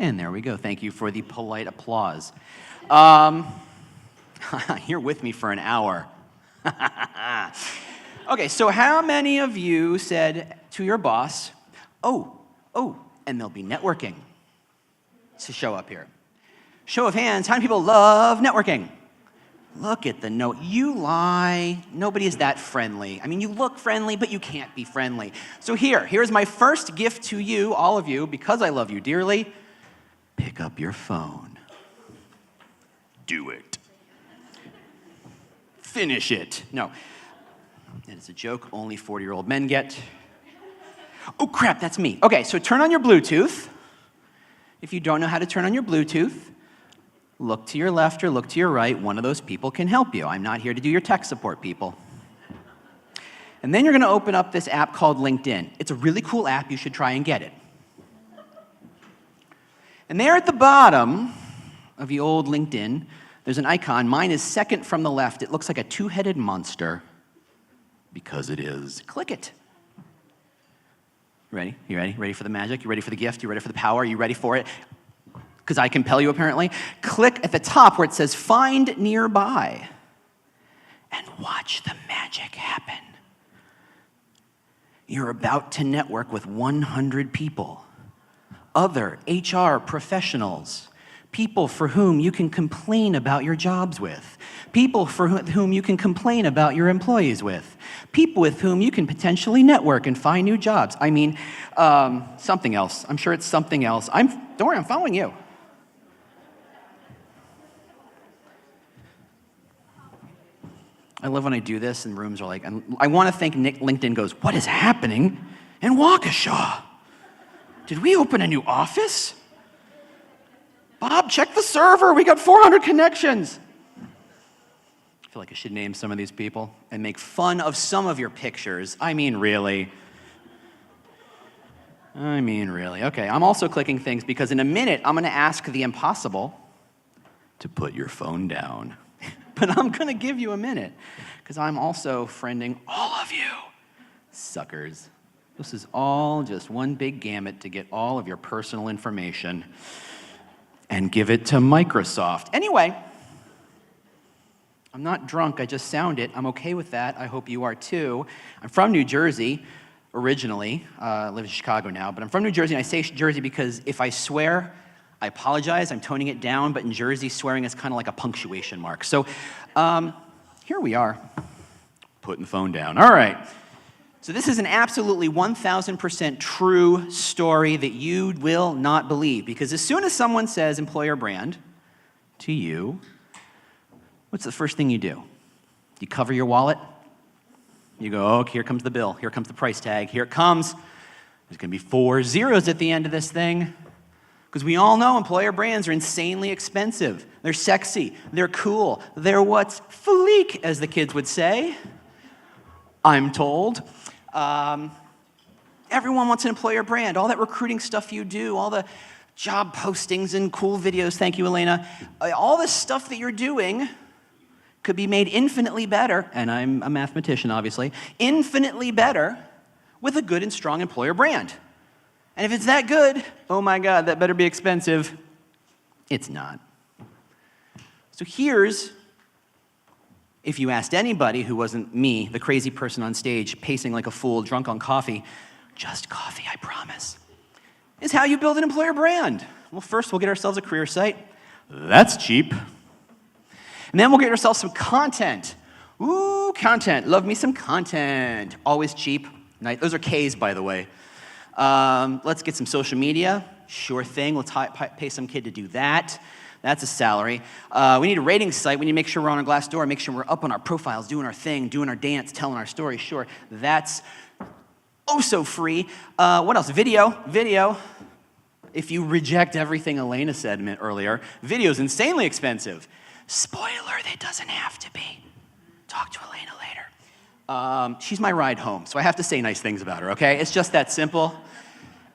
And there we go. Thank you for the polite applause. You're with me for an hour. Okay, so how many of you said to your boss, oh, and there'll be networking to show up here? Show of hands, how many people love networking? Look at the note. You lie. Nobody is that friendly. I mean, you look friendly, but you can't be friendly. So here's my first gift to you, all of you, because I love you dearly. Pick up your phone. Do it. Finish it. No. That is a joke only 40-year-old men get. Oh, crap, that's me. Okay, so turn on your Bluetooth. If you don't know how to turn on your Bluetooth, look to your left or look to your right. One of those people can help you. I'm not here to do your tech support, people. And then you're going to open up this app called LinkedIn. It's a really cool app. You should try and get it. And there at the bottom of the old LinkedIn, there's an icon. Mine is second from the left. It looks like a two-headed monster because it is. Click it. Ready? You ready? Ready for the magic? You ready for the gift? You ready for the power? You ready for it? Because I compel you, apparently. Click at the top where it says Find Nearby and watch the magic happen. You're about to network with 100 people, other HR professionals, people for whom you can complain about your jobs with, people for whom you can complain about your employees with, people with whom you can potentially network and find new jobs. I mean, something else. I'm sure it's something else. Don't worry, I'm following you. I love when I do this and rooms are like, I want to think LinkedIn goes, what is happening in Waukesha? Did we open a new office? Bob, check the server. We got 400 connections. I feel like I should name some of these people and make fun of some of your pictures. I mean, really. Okay, I'm also clicking things because in a minute, I'm going to ask the impossible to put your phone down. But I'm going to give you a minute because I'm also friending all of you suckers. This is all just one big gamut to get all of your personal information and give it to Microsoft. Anyway, I'm not drunk. I just sound it. I'm okay with that. I hope you are too. I'm from New Jersey originally. I live in Chicago now, but I'm from New Jersey, and I say Jersey because if I swear, I apologize, I'm toning it down, but in Jersey, swearing is kind of like a punctuation mark. So here we are, putting the phone down. All right. So this is an absolutely 1,000% true story that you will not believe, because as soon as someone says employer brand to you, what's the first thing you do? You cover your wallet. You go, oh, here comes the bill. Here comes the price tag. Here it comes. There's going to be 4 zeros at the end of this thing. Because we all know employer brands are insanely expensive. They're sexy. They're cool. They're what's fleek, as the kids would say. I'm told. Everyone wants an employer brand. All that recruiting stuff you do, all the job postings and cool videos, thank you, Elena. All this stuff that you're doing could be made infinitely better, and I'm a mathematician, obviously, infinitely better with a good and strong employer brand. And if it's that good, oh my God, that better be expensive. It's not. So here's, if you asked anybody who wasn't me, the crazy person on stage, pacing like a fool, drunk on coffee, just coffee, I promise, is how you build an employer brand. Well, first we'll get ourselves a career site. That's cheap. And then we'll get ourselves some content. Ooh, content. Love me some content. Always cheap. Those are K's, by the way. Let's get some social media. Sure thing. Let's pay some kid to do that. That's a salary. We need a rating site. We need to make sure we're on a Glassdoor, make sure we're up on our profiles, doing our thing, doing our dance, telling our story. Sure, that's oh so free. What else? Video. If you reject everything Elena said earlier, video is insanely expensive. Spoiler, that doesn't have to be. Talk to Elena later. She's my ride home, so I have to say nice things about her, okay? It's just that simple.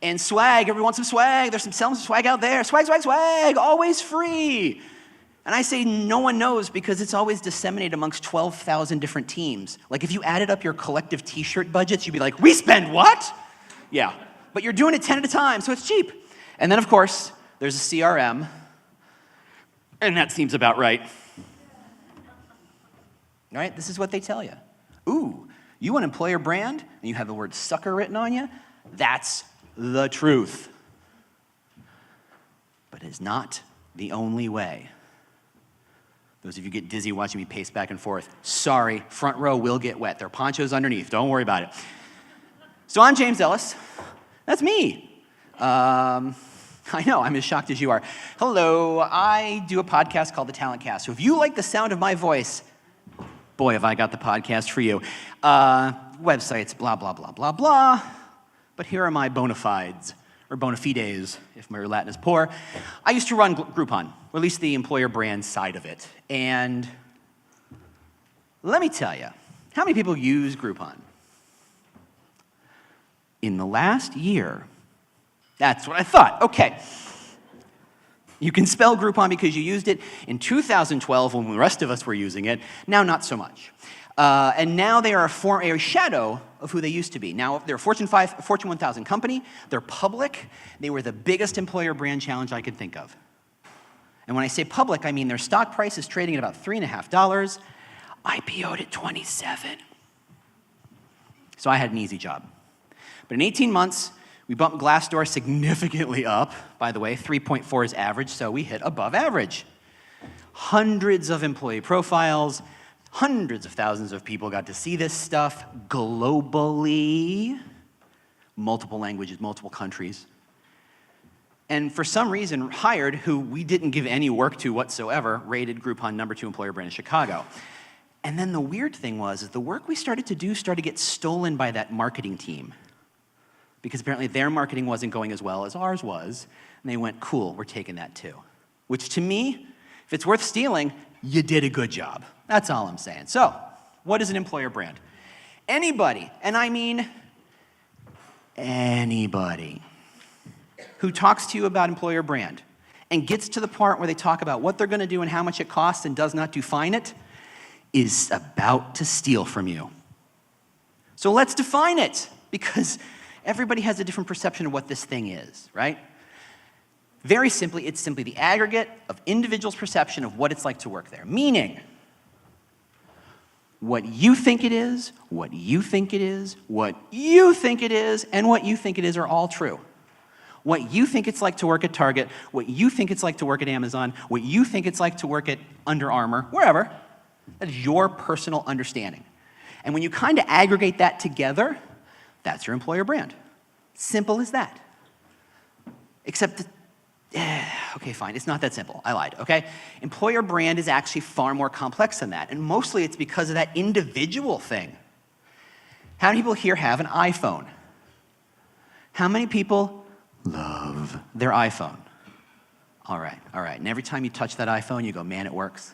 And swag, everyone wants some swag. There's selling some swag out there. Swag, always free. And I say no one knows because it's always disseminated amongst 12,000 different teams. Like if you added up your collective t-shirt budgets, you'd be like, we spend what? Yeah, but you're doing it 10 at a time, so it's cheap. And then of course, there's a CRM, and that seems about right. Right? This is what they tell you. Ooh, you want employer brand, and you have the word sucker written on you? That's the truth. But it's not the only way. Those of you get dizzy watching me pace back and forth, sorry, front row will get wet. There are ponchos underneath, don't worry about it. So I'm James Ellis. That's me. I know, I'm as shocked as you are. Hello, I do a podcast called The Talent Cast. So if you like the sound of my voice, boy, have I got the podcast for you. Websites, blah, blah, blah, blah, blah. But here are my bona fides, or bona fides, if my Latin is poor. I used to run Groupon, or at least the employer brand side of it. And let me tell you, how many people use Groupon? In the last year, that's what I thought. Okay. You can spell Groupon because you used it in 2012 when the rest of us were using it. Now, not so much. And now they are a shadow of who they used to be. Now, they're a Fortune 1000 company. They're public. They were the biggest employer brand challenge I could think of. And when I say public, I mean their stock price is trading at about $3.50. IPO'd at 27. So I had an easy job. But in 18 months, we bumped Glassdoor significantly up. By the way, 3.4 is average, so we hit above average. Hundreds of employee profiles, hundreds of thousands of people got to see this stuff globally, multiple languages, multiple countries. And for some reason, Hired, who we didn't give any work to whatsoever, rated Groupon #2 employer brand in Chicago. And then the weird thing was, is the work we started to do started to get stolen by that marketing team. Because apparently their marketing wasn't going as well as ours was. And they went, cool, we're taking that too. Which to me, if it's worth stealing, you did a good job. That's all I'm saying. So, what is an employer brand? Anybody, and I mean anybody, who talks to you about employer brand and gets to the part where they talk about what they're going to do and how much it costs and does not define it, is about to steal from you. So let's define it, because everybody has a different perception of what this thing is, right? Very simply, it's simply the aggregate of individuals' perception of what it's like to work there. Meaning, what you think it is, what you think it is, what you think it is, and what you think it is are all true. What you think it's like to work at Target, what you think it's like to work at Amazon, what you think it's like to work at Under Armour, wherever, that is your personal understanding. And when you kind of aggregate that together, that's your employer brand. Simple as that. Except, okay, fine, it's not that simple. I lied, okay? Employer brand is actually far more complex than that, and mostly it's because of that individual thing. How many people here have an iPhone? How many people love their iPhone? All right, and every time you touch that iPhone, you go, man, it works.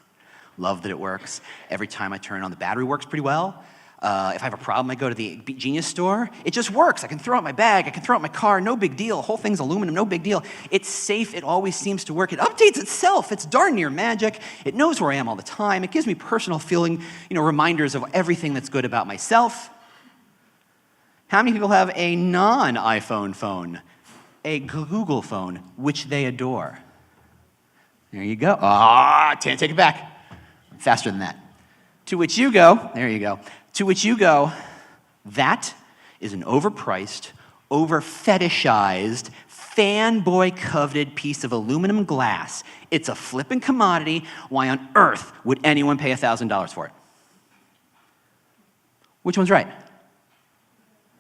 Love that it works. Every time I turn it on, the battery works pretty well. If I have a problem, I go to the Genius store. It just works. I can throw out my bag. I can throw out my car. No big deal. The whole thing's aluminum. No big deal. It's safe. It always seems to work. It updates itself. It's darn near magic. It knows where I am all the time. It gives me personal feeling, reminders of everything that's good about myself. How many people have a non-iPhone phone? A Google phone, which they adore? There you go. Can't take it back. Faster than that. To which you go, there you go. To which you go, that is an overpriced, over-fetishized, fanboy-coveted piece of aluminum glass. It's a flippin' commodity. Why on earth would anyone pay $1,000 for it? Which one's right?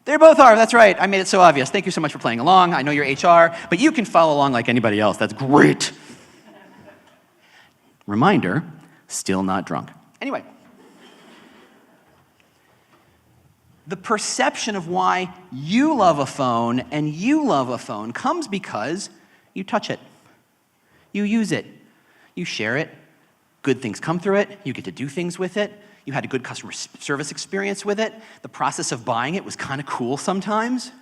They both are, that's right. I made it so obvious. Thank you so much for playing along. I know you're HR, but you can follow along like anybody else. That's great. Reminder, still not drunk. Anyway. The perception of why you love a phone and you love a phone comes because you touch it. You use it. You share it. Good things come through it. You get to do things with it. You had a good customer service experience with it. The process of buying it was kind of cool sometimes.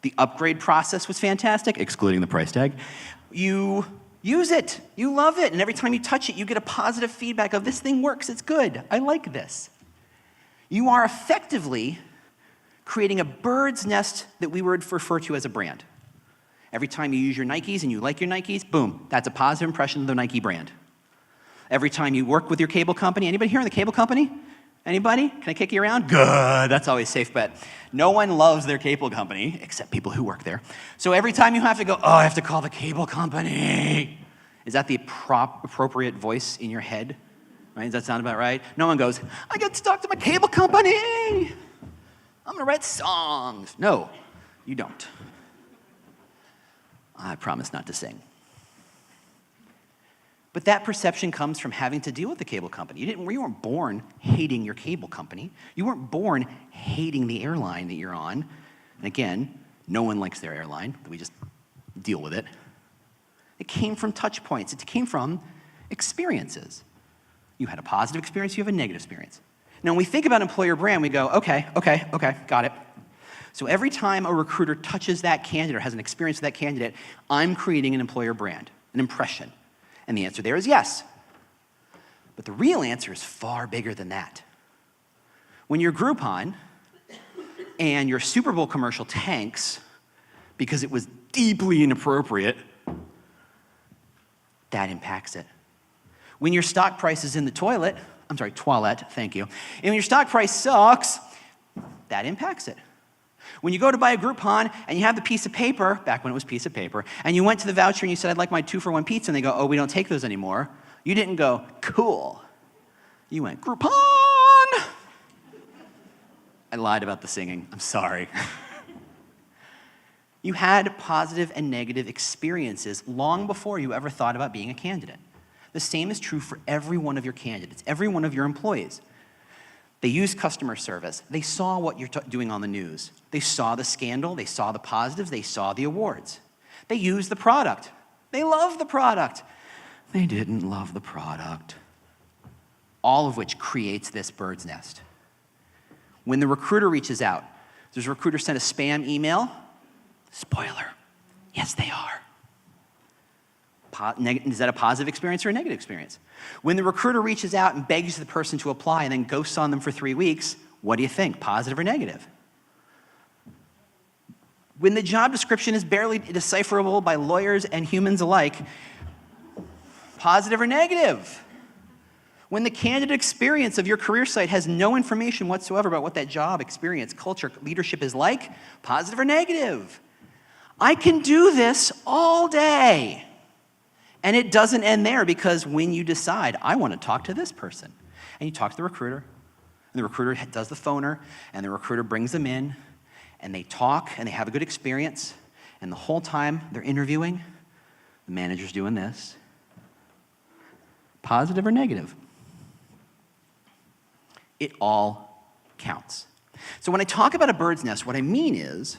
The upgrade process was fantastic, excluding the price tag. You use it. You love it. And every time you touch it, you get a positive feedback of this thing works. It's good. I like this. You are effectively creating a bird's nest that we would refer to as a brand. Every time you use your Nikes and you like your Nikes, boom, that's a positive impression of the Nike brand. Every time you work with your cable company, anybody here in the cable company? Anybody? Can I kick you around? Good, that's always a safe bet. No one loves their cable company, except people who work there. So every time you have to go, oh, I have to call the cable company. Is that the appropriate voice in your head? Right? Does that sound about right? No one goes, I got stuck to my cable company. I'm gonna write songs. No, you don't. I promise not to sing. But that perception comes from having to deal with the cable company. You weren't born hating your cable company. You weren't born hating the airline that you're on. And again, no one likes their airline. We just deal with it. It came from touch points. It came from experiences. You had a positive experience, you have a negative experience. Now, when we think about employer brand, we go, okay, got it. So every time a recruiter touches that candidate or has an experience with that candidate, I'm creating an employer brand, an impression. And the answer there is yes. But the real answer is far bigger than that. When you're Groupon and your Super Bowl commercial tanks because it was deeply inappropriate, that impacts it. When your stock price is in the toilet, thank you. And when your stock price sucks, that impacts it. When you go to buy a Groupon and you have the piece of paper, back when it was piece of paper, and you went to the voucher and you said, I'd like my 2-for-1 pizza, and they go, oh, we don't take those anymore. You didn't go, cool. You went, Groupon! I lied about the singing. I'm sorry. You had positive and negative experiences long before you ever thought about being a candidate. The same is true for every one of your candidates, every one of your employees. They use customer service. They saw what you're doing on the news. They saw the scandal. They saw the positives. They saw the awards. They used the product. They loved the product. They didn't love the product. All of which creates this bird's nest. When the recruiter reaches out, does the recruiter send a spam email? Spoiler, yes they are. Is that a positive experience or a negative experience? When the recruiter reaches out and begs the person to apply and then ghosts on them for 3 weeks, what do you think, positive or negative? When the job description is barely decipherable by lawyers and humans alike, positive or negative? When the candidate experience of your career site has no information whatsoever about what that job experience, culture, leadership is like, positive or negative? I can do this all day. And it doesn't end there, because when you decide, I want to talk to this person, and you talk to the recruiter, and the recruiter does the phoner, and the recruiter brings them in, and they talk, and they have a good experience, and the whole time they're interviewing, the manager's doing this. Positive or negative? It all counts. So when I talk about a bird's nest, what I mean is,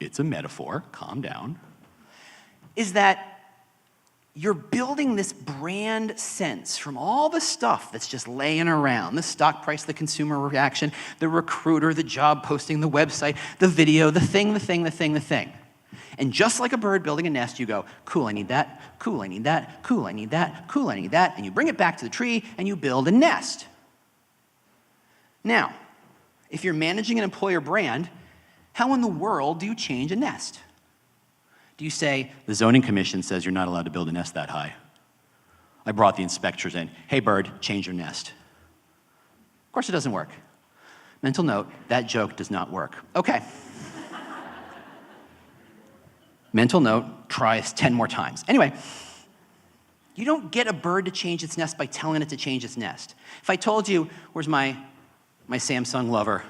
it's a metaphor, calm down, is that you're building this brand sense from all the stuff that's just laying around, the stock price, the consumer reaction, the recruiter, the job posting, the website, the video, the thing. And just like a bird building a nest, you go, cool, I need that, cool, I need that, cool, I need that, cool, I need that, and you bring it back to the tree and you build a nest. Now, if you're managing an employer brand, how in the world do you change a nest? Do you say, the zoning commission says you're not allowed to build a nest that high? I brought the inspectors in. Hey, bird, change your nest. Of course it doesn't work. Mental note, that joke does not work. Okay. Mental note, try 10 more times. Anyway, you don't get a bird to change its nest by telling it to change its nest. If I told you, where's my Samsung lover?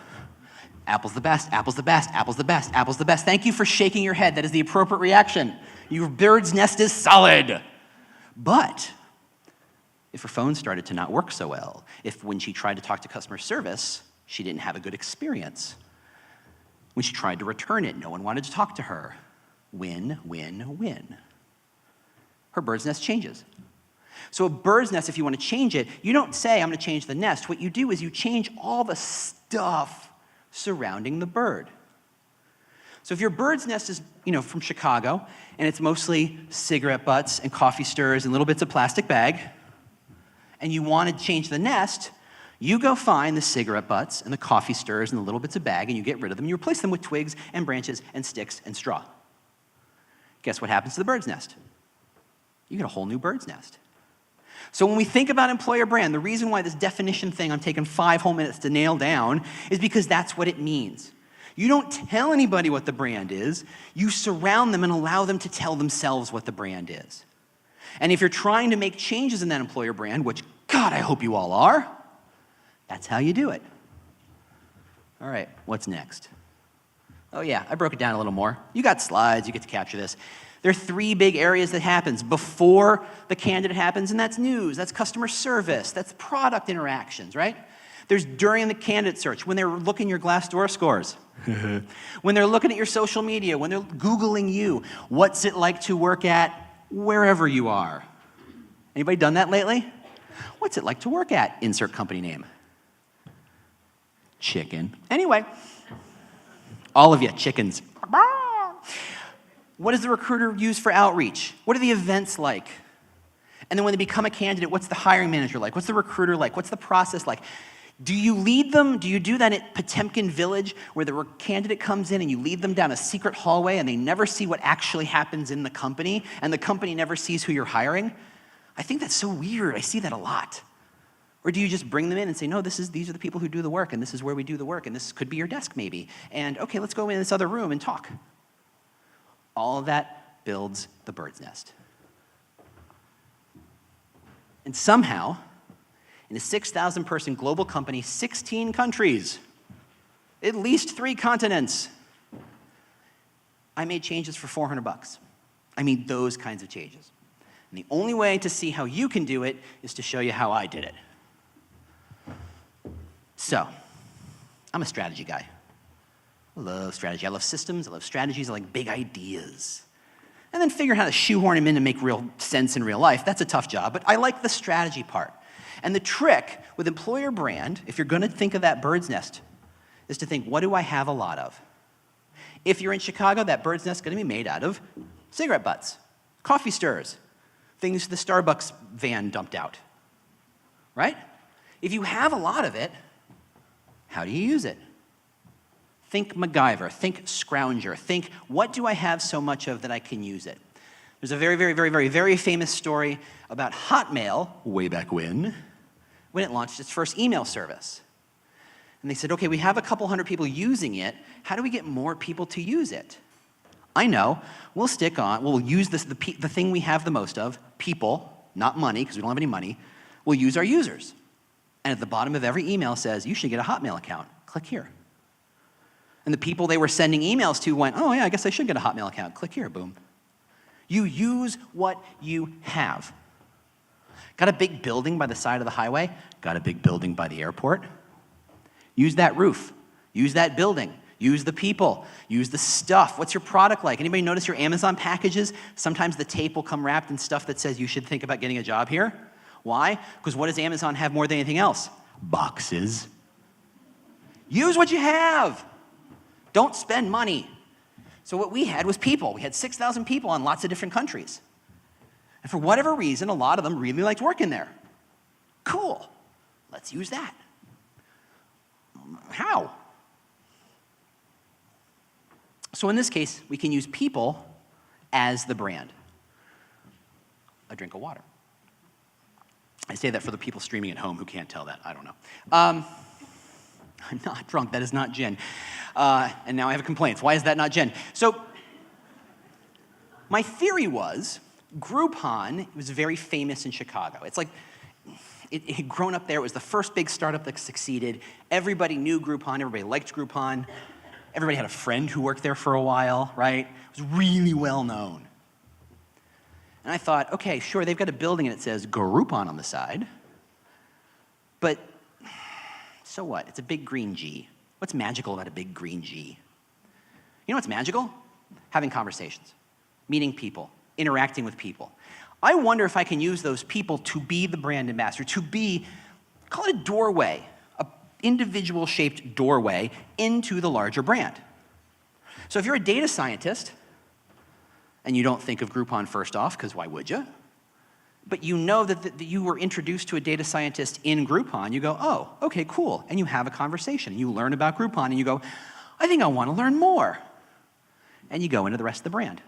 Apple's the best, Apple's the best, Apple's the best, Apple's the best. Thank you for shaking your head. That is the appropriate reaction. Your bird's nest is solid. But if her phone started to not work so well, if when she tried to talk to customer service, she didn't have a good experience, when she tried to return it, no one wanted to talk to her, win, win, win. Her bird's nest changes. So a bird's nest, if you want to change it, you don't say, I'm going to change the nest. What you do is you change all the stuff surrounding the bird. So if your bird's nest is, from Chicago, and it's mostly cigarette butts and coffee stirs and little bits of plastic bag, and you want to change the nest, you go find the cigarette butts and the coffee stirs and the little bits of bag, and you get rid of them. You replace them with twigs and branches and sticks and straw. Guess what happens to the bird's nest? You get a whole new bird's nest. So when we think about employer brand, the reason why this definition thing I'm taking 5 whole minutes to nail down is because that's what it means. You don't tell anybody what the brand is. You surround them and allow them to tell themselves what the brand is. And if you're trying to make changes in that employer brand, which, God, I hope you all are, that's how you do it. All right, what's next? Oh yeah, I broke it down a little more. You got slides, you get to capture this. There are 3 big areas that happens before the candidate happens, and that's news, that's customer service, that's product interactions, right? There's during the candidate search, when they're looking your Glassdoor scores, when they're looking at your social media, when they're Googling you, what's it like to work at wherever you are? Anybody done that lately? What's it like to work at? Insert company name. Chicken. Anyway, all of you, chickens. What does the recruiter use for outreach? What are the events like? And then when they become a candidate, what's the hiring manager like? What's the recruiter like? What's the process like? Do you lead them? Do you do that at Potemkin Village where the candidate comes in and you lead them down a secret hallway and they never see what actually happens in the company and the company never sees who you're hiring? I think that's so weird. I see that a lot. Or do you just bring them in and say, no, these are the people who do the work and this is where we do the work and this could be your desk maybe. And okay, let's go in this other room and talk. All of that builds the bird's nest. And somehow, in a 6,000 person global company, 16 countries, at least 3 continents, I made changes for $400. I mean those kinds of changes. And the only way to see how you can do it is to show you how I did it. So, I'm a strategy guy. I love strategy. I love systems. I love strategies. I like big ideas. And then figure out how to shoehorn them in to make real sense in real life. That's a tough job, but I like the strategy part. And the trick with employer brand, if you're going to think of that bird's nest, is to think, what do I have a lot of? If you're in Chicago, that bird's nest is going to be made out of cigarette butts, coffee stirrers, things the Starbucks van dumped out, right? If you have a lot of it, how do you use it? Think MacGyver, think Scrounger, think, what do I have so much of that I can use it? There's a very, very, very, very, very famous story about Hotmail, way back when it launched its first email service. And they said, okay, we have a couple hundred people using it. How do we get more people to use it? I know, we'll use the thing we have the most of, people, not money, because we don't have any money. We'll use our users. And at the bottom of every email says, you should get a Hotmail account. Click here. And the people they were sending emails to went, oh yeah, I guess I should get a Hotmail account. Click here, boom. You use what you have. Got a big building by the side of the highway? Got a big building by the airport? Use that roof. Use that building. Use the people. Use the stuff. What's your product like? Anybody notice your Amazon packages? Sometimes the tape will come wrapped in stuff that says you should think about getting a job here. Why? Because what does Amazon have more than anything else? Boxes. Use what you have. Don't spend money. So what we had was people. We had 6,000 people in lots of different countries. And for whatever reason, a lot of them really liked working there. Cool. Let's use that. How? So in this case, we can use people as the brand. A drink of water. I say that for the people streaming at home who can't tell that. I don't know. I'm not drunk. That is not gin. And now I have complaints. Why is that not gin? So my theory was Groupon was very famous in Chicago. It's like it had grown up there. It was the first big startup that succeeded. Everybody knew Groupon. Everybody liked Groupon. Everybody had a friend who worked there for a while, right? It was really well known. And I thought, okay, sure, they've got a building and it says Groupon on the side. But so what? It's a big green G. What's magical about a big green G? You know what's magical? Having conversations, meeting people, interacting with people. I wonder if I can use those people to be the brand ambassador, to be, call it a doorway, an individual-shaped doorway into the larger brand. So if you're a data scientist, and you don't think of Groupon first off, because why would you? But you know that you were introduced to a data scientist in Groupon, you go, oh, okay, cool. And you have a conversation. You learn about Groupon, and you go, I think I want to learn more. And you go into the rest of the brand.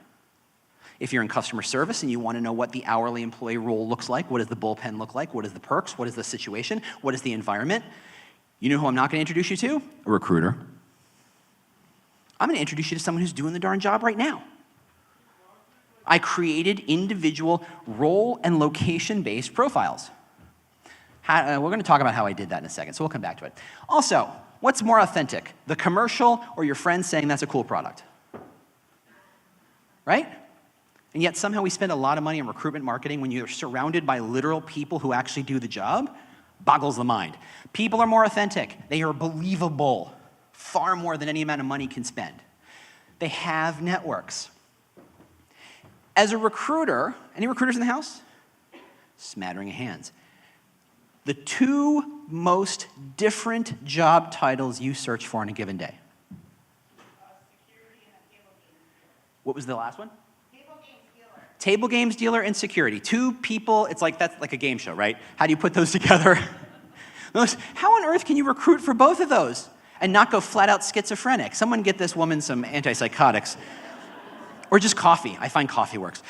If you're in customer service and you want to know what the hourly employee role looks like, what does the bullpen look like, what is the perks, what is the situation, what is the environment, you know who I'm not going to introduce you to? A recruiter. I'm going to introduce you to someone who's doing the darn job right now. I created individual role and location-based profiles. We're going to talk about how I did that in a second, so we'll come back to it. Also, what's more authentic, the commercial or your friend saying that's a cool product? Right? And yet somehow we spend a lot of money on recruitment marketing when you're surrounded by literal people who actually do the job. Boggles the mind. People are more authentic. They are believable far more than any amount of money can spend. They have networks. As a recruiter, any recruiters in the house? Smattering of hands. The two most different job titles you search for on a given day. Security and a table games. What was the last one? Table games dealer. Table games dealer and security. Two people, that's like a game show, right? How do you put those together? How on earth can you recruit for both of those and not go flat out schizophrenic? Someone get this woman some antipsychotics. Or just coffee. I find coffee works.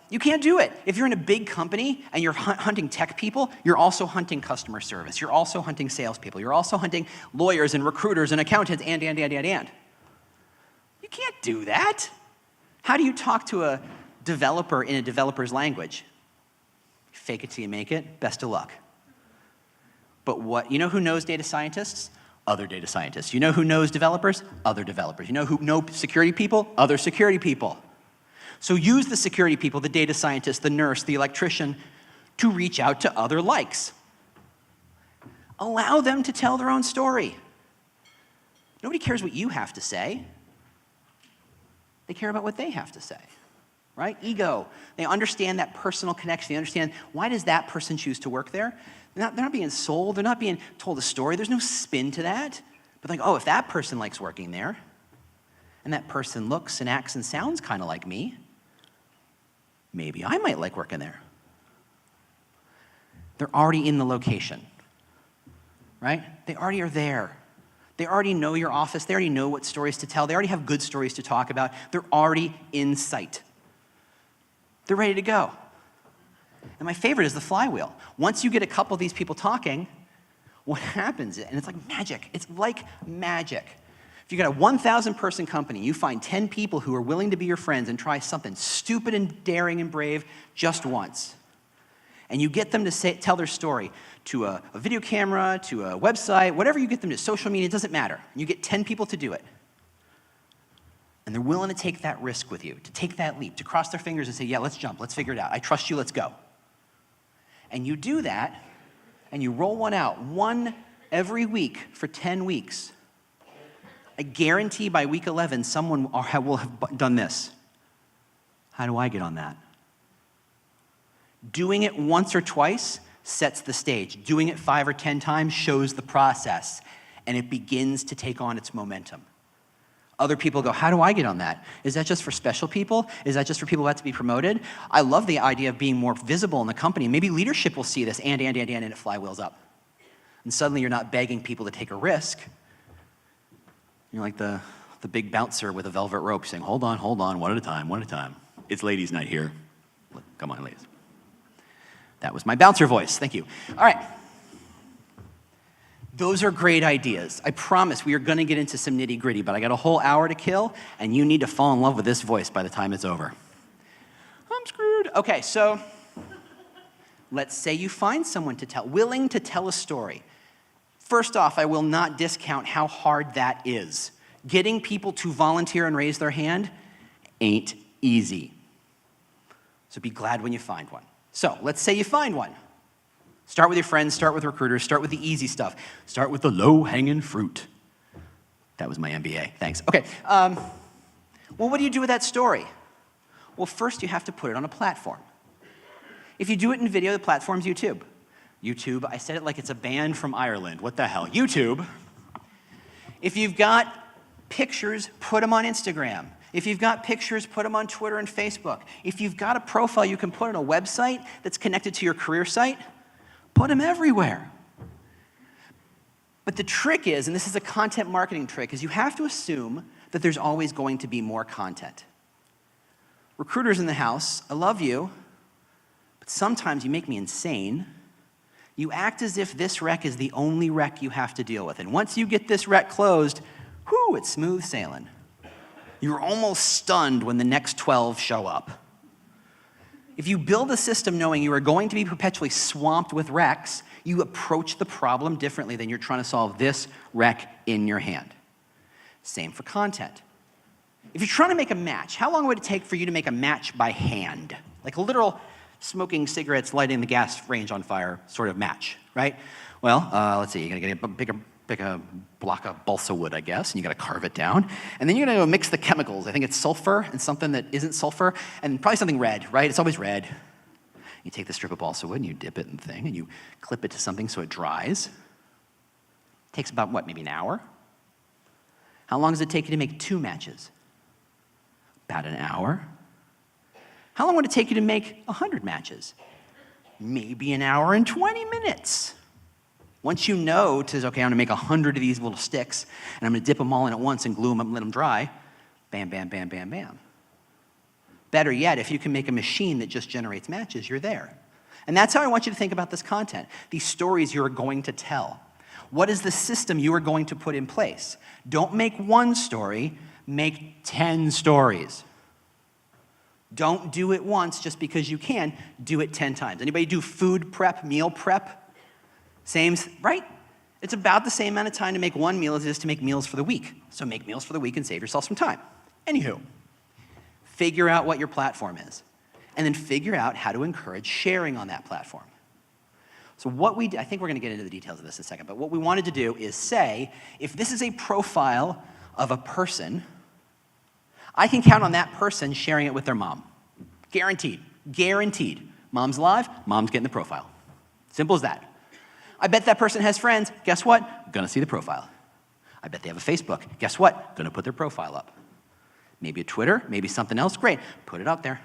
You can't do it. If you're in a big company and you're hunting tech people, you're also hunting customer service. You're also hunting salespeople. You're also hunting lawyers and recruiters and accountants and. You can't do that. How do you talk to a developer in a developer's language? Fake it till you make it. Best of luck. But you know who knows data scientists? Other data scientists. You know who knows developers? Other developers. You know who know security people? Other security people. So use the security people, the data scientist, the nurse, the electrician, to reach out to other likes. Allow them to tell their own story. Nobody cares what you have to say. They care about what they have to say, right? Ego. They understand that personal connection. They understand, why does that person choose to work there? They're not being sold. They're not being told a story. There's no spin to that. But like, oh, if that person likes working there, and that person looks and acts and sounds kind of like me, maybe I might like working there. They're already in the location, right? They already are there. They already know your office. They already know what stories to tell. They already have good stories to talk about. They're already in sight. They're ready to go. And my favorite is the flywheel. Once you get a couple of these people talking, what happens? And it's like magic. It's like magic. If you got a 1,000-person company, you find 10 people who are willing to be your friends and try something stupid and daring and brave just once. And you get them to tell their story to a video camera, to a website, whatever you get them to, social media, it doesn't matter. You get 10 people to do it. And they're willing to take that risk with you, to take that leap, to cross their fingers and say, yeah, let's jump, let's figure it out. I trust you, let's go. And you do that, and you roll one out, one every week for 10 weeks. I guarantee by week 11, someone will have done this. How do I get on that? Doing it once or twice sets the stage. Doing it 5 or 10 times shows the process, and it begins to take on its momentum. Other people go, how do I get on that? Is that just for special people? Is that just for people who have to be promoted? I love the idea of being more visible in the company. Maybe leadership will see this, and it flywheels up. And suddenly you're not begging people to take a risk. You're like the big bouncer with a velvet rope saying, hold on, one at a time. It's ladies' night here. Come on, ladies. That was my bouncer voice, thank you. All right. Those are great ideas. I promise we are gonna get into some nitty gritty, but I got a whole hour to kill, and you need to fall in love with this voice by the time it's over. I'm screwed. Okay, so let's say you find someone willing to tell a story. First off, I will not discount how hard that is. Getting people to volunteer and raise their hand ain't easy. So be glad when you find one. So let's say you find one. Start with your friends, start with recruiters, start with the easy stuff. Start with the low-hanging fruit. That was my MBA, thanks. Okay, well, what do you do with that story? Well, first you have to put it on a platform. If you do it in video, the platform's YouTube. YouTube, I said it like it's a band from Ireland. What the hell? YouTube. If you've got pictures, put them on Instagram. If you've got pictures, put them on Twitter and Facebook. If you've got a profile you can put on a website that's connected to your career site, put them everywhere. But the trick is, and this is a content marketing trick, is you have to assume that there's always going to be more content. Recruiters in the house, I love you, but sometimes you make me insane. You act as if this rec is the only rec you have to deal with. And once you get this rec closed, whew, it's smooth sailing. You're almost stunned when the next 12 show up. If you build a system knowing you are going to be perpetually swamped with recs, you approach the problem differently than you're trying to solve this rec in your hand. Same for content. If you're trying to make a match, how long would it take for you to make a match by hand? Like a literal smoking cigarettes, lighting the gas range on fire sort of match, right? Well, let's see, you're gonna get a block of balsa wood, I guess, and you gotta carve it down. And then you're gonna go mix the chemicals. I think it's sulfur and something that isn't sulfur, and probably something red, right? It's always red. You take the strip of balsa wood and you dip it in the thing, and you clip it to something so it dries. It takes about, what, maybe an hour? How long does it take you to make 2 matches? About an hour. How long would it take you to make 100 matches? Maybe an hour and 20 minutes. Once you know, okay, I'm gonna make 100 of these little sticks, and I'm gonna dip them all in at once and glue them up and let them dry, bam, bam, bam, bam, bam. Better yet, if you can make a machine that just generates matches, you're there. And that's how I want you to think about this content, these stories you're going to tell. What is the system you are going to put in place? Don't make 1 story, make 10 stories. Don't do it once just because you can, do it 10 times. Anybody do food prep, meal prep? Same, right? It's about the same amount of time to make 1 meal as it is to make meals for the week. So make meals for the week and save yourself some time. Anywho, figure out what your platform is, and then figure out how to encourage sharing on that platform. So what I think we're gonna get into the details of this in a second, but what we wanted to do is say, if this is a profile of a person, I can count on that person sharing it with their mom. Guaranteed, guaranteed. Mom's alive, mom's getting the profile. Simple as that. I bet that person has friends, guess what? Gonna see the profile. I bet they have a Facebook, guess what? Gonna put their profile up. Maybe a Twitter, maybe something else, great, put it out there.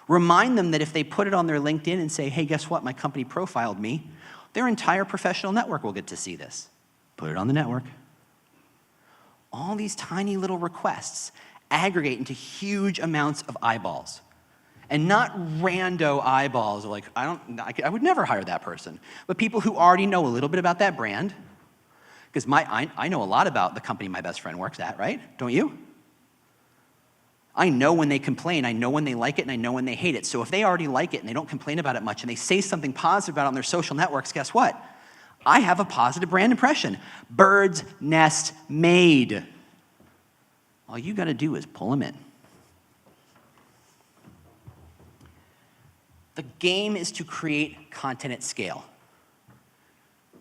Remind them that if they put it on their LinkedIn and say, hey, guess what, my company profiled me, their entire professional network will get to see this. Put it on the network. All these tiny little requests aggregate into huge amounts of eyeballs. And not rando eyeballs like, I would never hire that person. But people who already know a little bit about that brand, because I know a lot about the company my best friend works at, right? Don't you? I know when they complain, I know when they like it, and I know when they hate it. So if they already like it and they don't complain about it much and they say something positive about it on their social networks, guess what? I have a positive brand impression. Bird's nest made. All you gotta do is pull them in. The game is to create content at scale,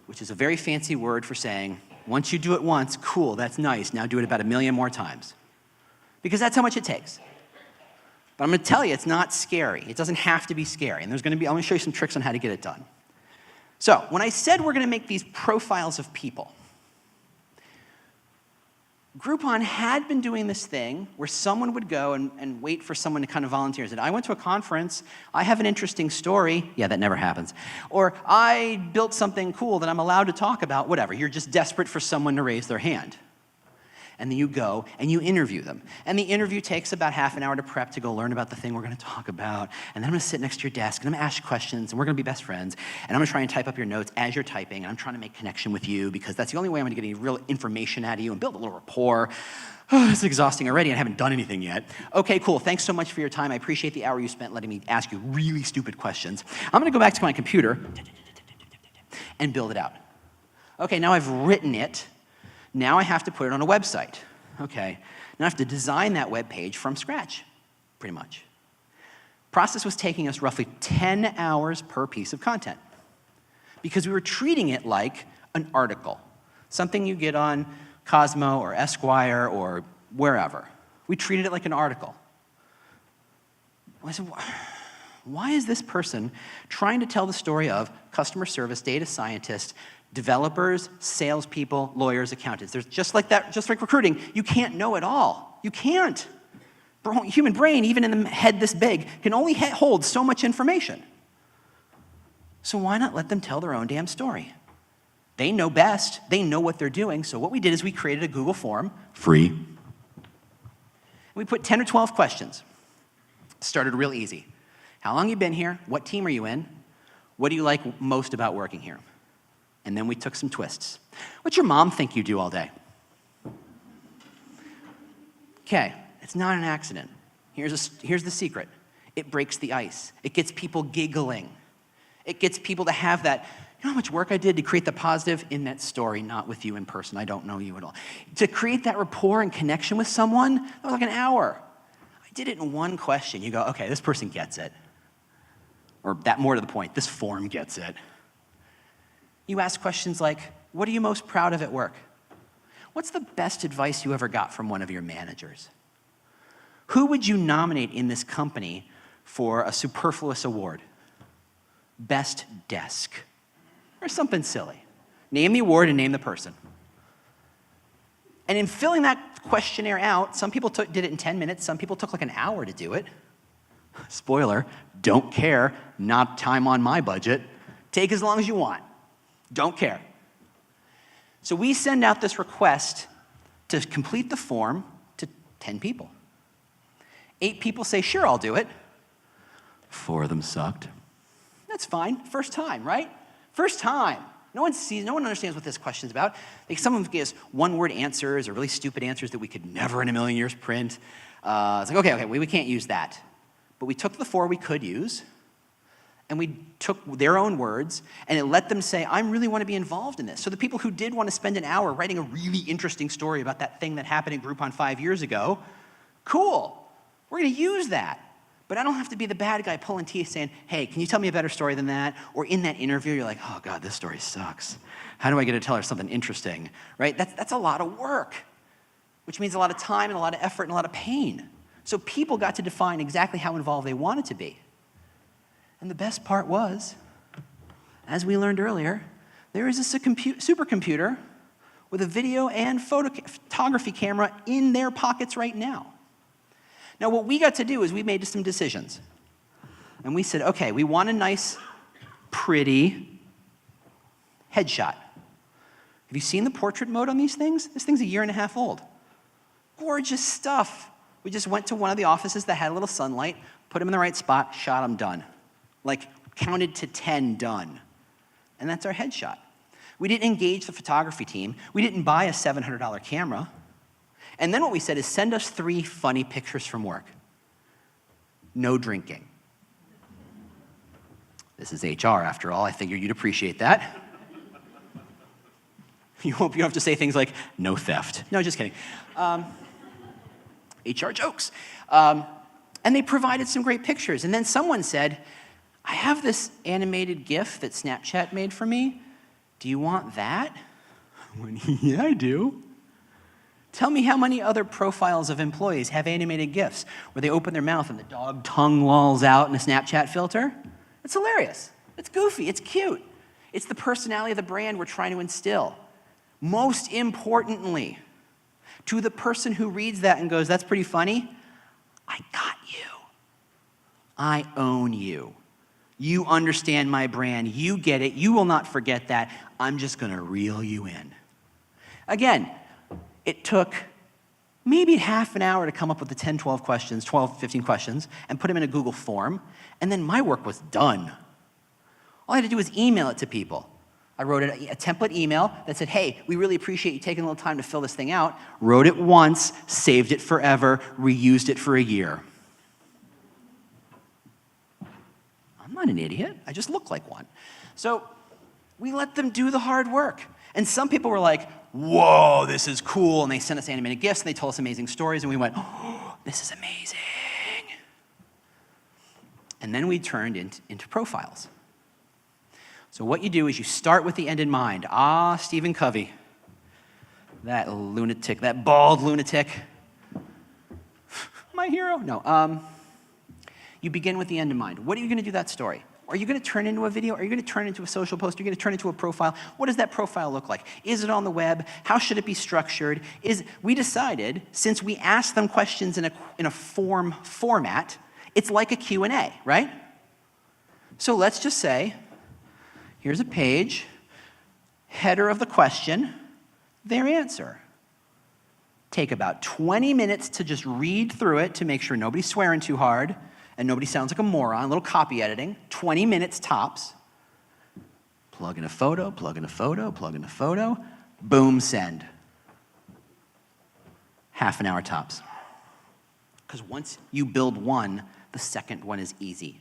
which is a very fancy word for saying, once you do it once, cool, that's nice, now do it about 1 million more times. Because that's how much it takes. But I'm gonna tell you, it's not scary. It doesn't have to be scary. And I'm gonna show you some tricks on how to get it done. So, when I said we're gonna make these profiles of people, Groupon had been doing this thing where someone would go and wait for someone to kind of volunteer. Said, I went to a conference, I have an interesting story. Yeah, that never happens. Or I built something cool that I'm allowed to talk about, whatever. You're just desperate for someone to raise their hand. And then you go and you interview them. And the interview takes about half an hour to prep to go learn about the thing we're gonna talk about. And then I'm gonna sit next to your desk and I'm gonna ask you questions and we're gonna be best friends. And I'm gonna try and type up your notes as you're typing. And I'm trying to make connection with you because that's the only way I'm gonna get any real information out of you and build a little rapport. Oh, it's exhausting already and I haven't done anything yet. Okay, cool, thanks so much for your time. I appreciate the hour you spent letting me ask you really stupid questions. I'm gonna go back to my computer and build it out. Okay, now I've written it. Now I have to put it on a website. Okay, now I have to design that web page from scratch, pretty much. Process was taking us roughly 10 hours per piece of content because we were treating it like an article, something you get on Cosmo or Esquire or wherever. We treated it like an article. I said, why is this person trying to tell the story of customer service, data scientists, developers, salespeople, lawyers, accountants? There's just like that, just like recruiting, you can't know it all. You can't. Human brain, even in a head this big, can only hold so much information. So why not let them tell their own damn story? They know best, they know what they're doing, so what we did is we created a Google form, free. We put 10 or 12 questions. Started real easy. How long you been here? What team are you in? What do you like most about working here? And then we took some twists. What's your mom think you do all day? Okay, it's not an accident. Here's the secret. It breaks the ice. It gets people giggling. It gets people to have that, you know how much work I did to create the positive in that story, not with you in person. I don't know you at all. To create that rapport and connection with someone, that was like an hour. I did it in one question. You go, okay, this person gets it. Or that more to the point, this form gets it. You ask questions like, what are you most proud of at work? What's the best advice you ever got from one of your managers? Who would you nominate in this company for a superfluous award? Best desk. Or something silly. Name the award and name the person. And in filling that questionnaire out, some people did it in 10 minutes, some people took like an hour to do it. Spoiler, don't care, not time on my budget. Take as long as you want. Don't care. So we send out this request to complete the form to 10 people. 8 people say, sure, I'll do it. 4 of them sucked. That's fine, first time, right? First time. No one understands what this question's about. Like some of them give us one-word answers or really stupid answers that we could never in a million years print. It's like, okay, we can't use that. But we took the 4 we could use, and we took their own words, and it let them say, I really want to be involved in this. So the people who did want to spend an hour writing a really interesting story about that thing that happened in Groupon 5 years ago, cool, we're going to use that. But I don't have to be the bad guy pulling teeth saying, hey, can you tell me a better story than that? Or in that interview, you're like, oh God, this story sucks. How do I get to tell her something interesting, right? That's a lot of work, which means a lot of time and a lot of effort and a lot of pain. So people got to define exactly how involved they wanted to be. And the best part was, as we learned earlier, there is a supercomputer with a video and photography camera in their pockets right now. Now, what we got to do is we made some decisions. And we said, okay, we want a nice, pretty headshot. Have you seen the portrait mode on these things? This thing's 1.5 years old. Gorgeous stuff. We just went to one of the offices that had a little sunlight, put them in the right spot, shot them, done. Like, counted to 10, done. And that's our headshot. We didn't engage the photography team. We didn't buy a $700 camera. And then what we said is send us 3 funny pictures from work. No drinking. This is HR, after all. I figured you'd appreciate that. You don't have to say things like, no theft. No, just kidding. HR jokes. And they provided some great pictures. And then someone said, I have this animated GIF that Snapchat made for me. Do you want that? I went, yeah, I do. Tell me how many other profiles of employees have animated GIFs where they open their mouth and the dog tongue lolls out in a Snapchat filter? It's hilarious. It's goofy. It's cute. It's the personality of the brand we're trying to instill. Most importantly, to the person who reads that and goes, that's pretty funny, I got you. I own you. You understand my brand. You get it. You will not forget that. I'm just going to reel you in. Again, it took maybe half an hour to come up with the 10, 12 questions, 12, 15 questions, and put them in a Google form, and then my work was done. All I had to do was email it to people. I wrote a template email that said, hey, we really appreciate you taking a little time to fill this thing out. Wrote it once, saved it forever, reused it for a year. I'm not an idiot. I just look like one. So we let them do the hard work. And some people were like, whoa, this is cool. And they sent us animated GIFs, and they told us amazing stories, and we went, oh, this is amazing. And then we turned into profiles. So what you do is you start with the end in mind. Ah, Stephen Covey, that lunatic, that bald lunatic. My hero? No. You begin with the end in mind. What are you going to do that story? Are you going to turn into a video? Are you going to turn into a social post? Are you going to turn into a profile? What does that profile look like? Is it on the web? How should it be structured? We decided, since we asked them questions in a format, it's like a Q&A, right? So let's just say, here's a page, header of the question, their answer. Take about 20 minutes to just read through it to make sure nobody's swearing too hard, and nobody sounds like a moron, a little copy editing, 20 minutes tops. Plug in a photo, plug in a photo, plug in a photo, boom, send. Half an hour tops. Because once you build one, the second one is easy.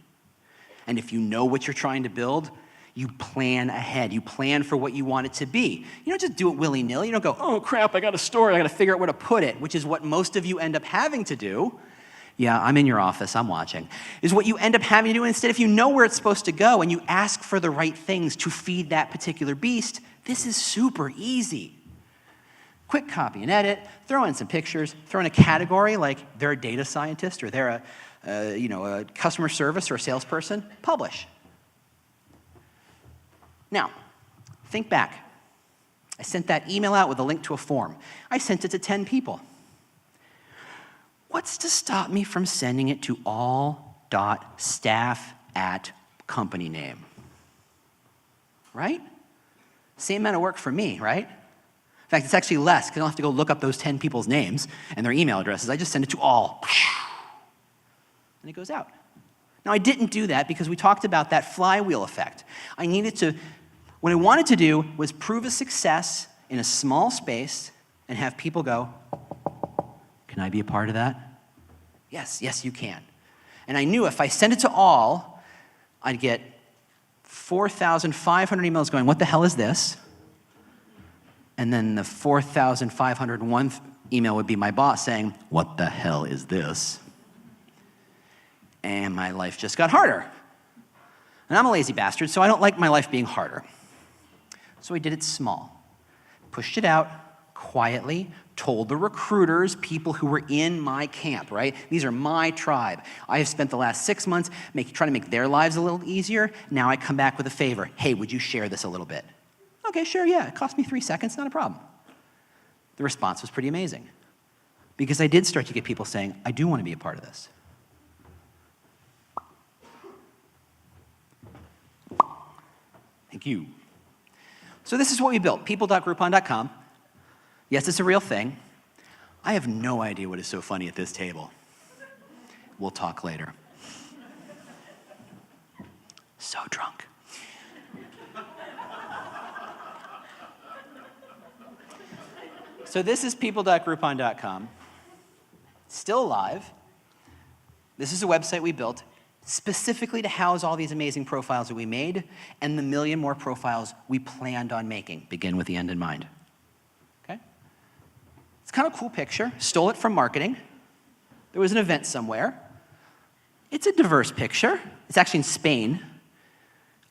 And if you know what you're trying to build, you plan ahead. You plan for what you want it to be. You don't just do it willy-nilly. You don't go, oh crap, I got a story, I got to figure out where to put it, which is what most of you end up having to do. Yeah, I'm in your office, I'm watching. Is what you end up having to do. Instead, if you know where it's supposed to go and you ask for the right things to feed that particular beast, this is super easy. Quick copy and edit, throw in some pictures, throw in a category like they're a data scientist or they're a customer service or a salesperson, publish. Now, think back. I sent that email out with a link to a form. I sent it to 10 people. What's to stop me from sending it to all.staff@company name? Right? Same amount of work for me, right? In fact, it's actually less because I don't have to go look up those 10 people's names and their email addresses. I just send it to all. And it goes out. Now, I didn't do that because we talked about that flywheel effect. What I wanted to do was prove a success in a small space and have people go, can I be a part of that? Yes, yes, you can. And I knew if I sent it to all, I'd get 4,500 emails going, what the hell is this? And then the 4,501th email would be my boss saying, what the hell is this? And my life just got harder. And I'm a lazy bastard, so I don't like my life being harder. So I did it small. Pushed it out quietly, told the recruiters, people who were in my camp, right? These are my tribe. I have spent the last 6 months trying to make their lives a little easier. Now I come back with a favor. Hey, would you share this a little bit? Okay, sure, yeah. It cost me 3 seconds, not a problem. The response was pretty amazing because I did start to get people saying, I do want to be a part of this. Thank you. So this is what we built, people.groupon.com. Yes, it's a real thing. I have no idea what is so funny at this table. We'll talk later. So drunk. So this is people.groupon.com. Still alive. This is a website we built specifically to house all these amazing profiles that we made and the million more profiles we planned on making. Begin with the end in mind. Okay? It's kind of a cool picture. Stole it from marketing. There was an event somewhere. It's a diverse picture. It's actually in Spain.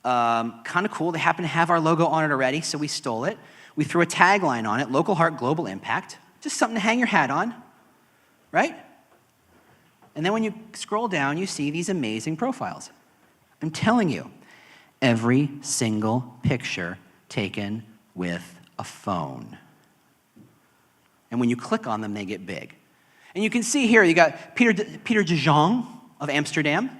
Kind of cool. They happen to have our logo on it already, so we stole it. We threw a tagline on it, local heart, global impact. Just something to hang your hat on, right? And then when you scroll down, you see these amazing profiles. I'm telling you, every single picture taken with a phone. And when you click on them, they get big. And you can see here, you got Peter de Jong of Amsterdam.